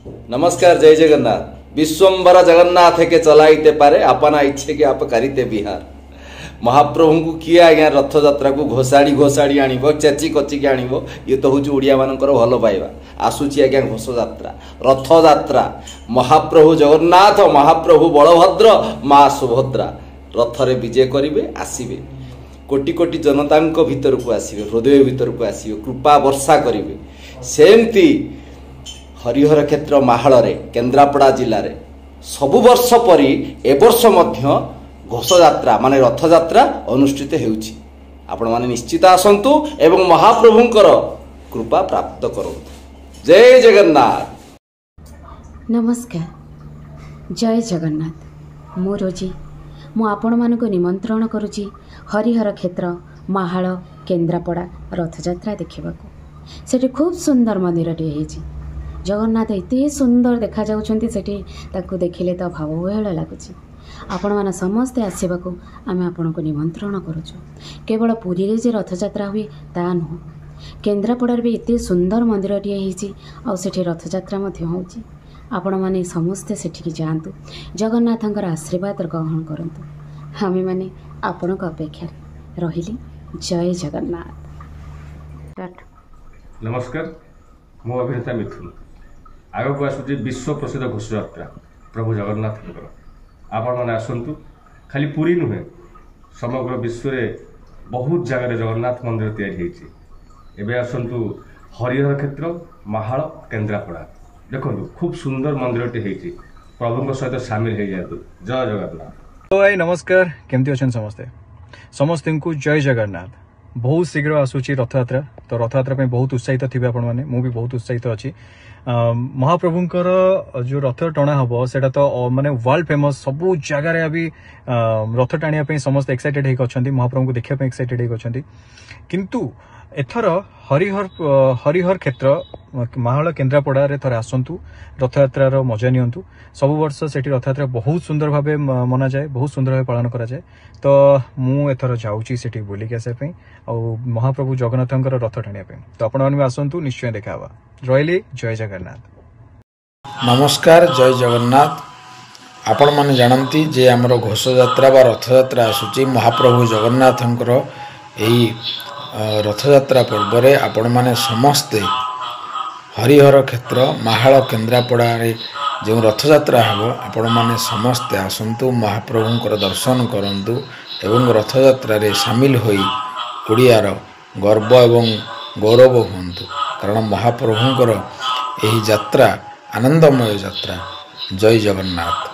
नमस्कार, जय जगन्नाथ। विश्वम्बर जगन्नाथ के चलाइते पारे अपना इच्छे के आप करिते बिहार। महाप्रभु को किए आज्ञा रथ यात्रा को घोषाड़ी घोषाड़ी आणव चेची कचिक आणव ये तो हूँ ओडिया मानकर भल पाइबा। आसूची आज्ञा घोष यात्रा रथ यात्रा महाप्रभु जगन्नाथ महाप्रभु बलभद्र माँ सुभद्रा रथरे विजय करेंगे आसवे कोटि कोटि जनता भीतर को आसवे हृदय भीतर को आसवे कृपा वर्षा करेंगे। सेमती हरिहर क्षेत्र माहाल केन्द्रापड़ा जिले में सबु वर्ष परी ए वर्ष मध्य घोष यात्रा माने रथ यात्रा अनुष्ठित होउछि। आपण माने निश्चित आसंतु एवं महाप्रभुंकर कृपा प्राप्त करंतु। जय जगन्नाथ। नमस्कार, जय जगन्नाथ। मु रोजी मु आपण मानको निमंत्रण करुछि हरिहर क्षेत्र माहाल केन्द्रापड़ा रथ यात्रा देखिबाको। सेठी खूब सुंदर मंदिरटी हेछि। जगन्नाथ एते सुंदर देखा जाउछन्ति सेठी ताकू देखिले तो भावविहल लागुछि। आपण माने समस्ते आसीबाकू आमे आपनको निमंत्रण करूछु। केवल पुरी रे जे रथ यात्रा हुई ता नुह, केन्द्रापड़ार भी एते सुंदर मंदिरटी हेछि आ सेठी रथ यात्रा मध्ये होउछि। आपण माने समस्ते सेठी जाआंतु, जगन्नाथंकर आशीर्वाद ग्रहण करंतु। आमे माने आपणक अपेक्षा रहिली। जय जगन्नाथ। नमस्कार, मो अभिनेता मिथुन। आगक आसुची विश्व प्रसिद्ध घोष यात्रा प्रभु जगन्नाथ। आपण मैंने आसतु, खाली पुरी नुहे समग्र विश्व में बहुत जगह जगन्नाथ मंदिर तैयारी आसतु हरिहर क्षेत्र माहाल केन्द्रापड़ा देखो खूब सुंदर मंदिर टी प्रभु सहित सामिल हो जातु। जय जगन्नाथ। भाई नमस्कार, केमती अच्छे समस्ते समस्ते को जय जगन्नाथ। बहुत शीघ्र आसूची रथ यात्रा, तो रथ यात्रा बहुत उत्साहित थे आपण मैंने, मु भी बहुत उत्साहित अच्छी। महाप्रभुंकर जो रथ टणा हम से माने वर्ल्ड फेमस सबू जगार अभी रथ टाणिया समस्त एक्साइटेड होती, महाप्रभु को देखा एक्साइटेड होती। किंतु एथर हरिहर क्षेत्र माहाल केन्द्रापड़ा रे थरे आसंतु, रथ यात्रार मजा नियंतु। सब वर्ष सेठी रथ यात्रा बहुत सुंदर भावे मना जाए, बहुत सुंदर भावे पालन करा जाए। तो मु एथर जाऊँगी सेठी बुलिक आसापी आ महाप्रभु जगन्नाथंकर रथ टाणिया। तो आपण माने आसंतु, निश्चय देखा। रही। जय जगन्नाथ। नमस्कार, जय जगन्नाथ। आपण माने जानती जे आमर घोष यात्रा बा रथ यात्रा आसूची महाप्रभु जगन्नाथंकर एही रथ यात्रा पर्व रे आपण माने समस्ते हरिहर क्षेत्र माहाल केन्द्रापड़ा रे जो रथ यात्रा हम आपण माने समस्ते आसंतु, महाप्रभुंकर दर्शन करंतु एवं रथ यात्रा रे सामिल होई ओडियार गर्व एवं गौरव हुंतु। कारण महाप्रभुंकर एही यात्रा आनंदमय यात्रा। जय जगन्नाथ।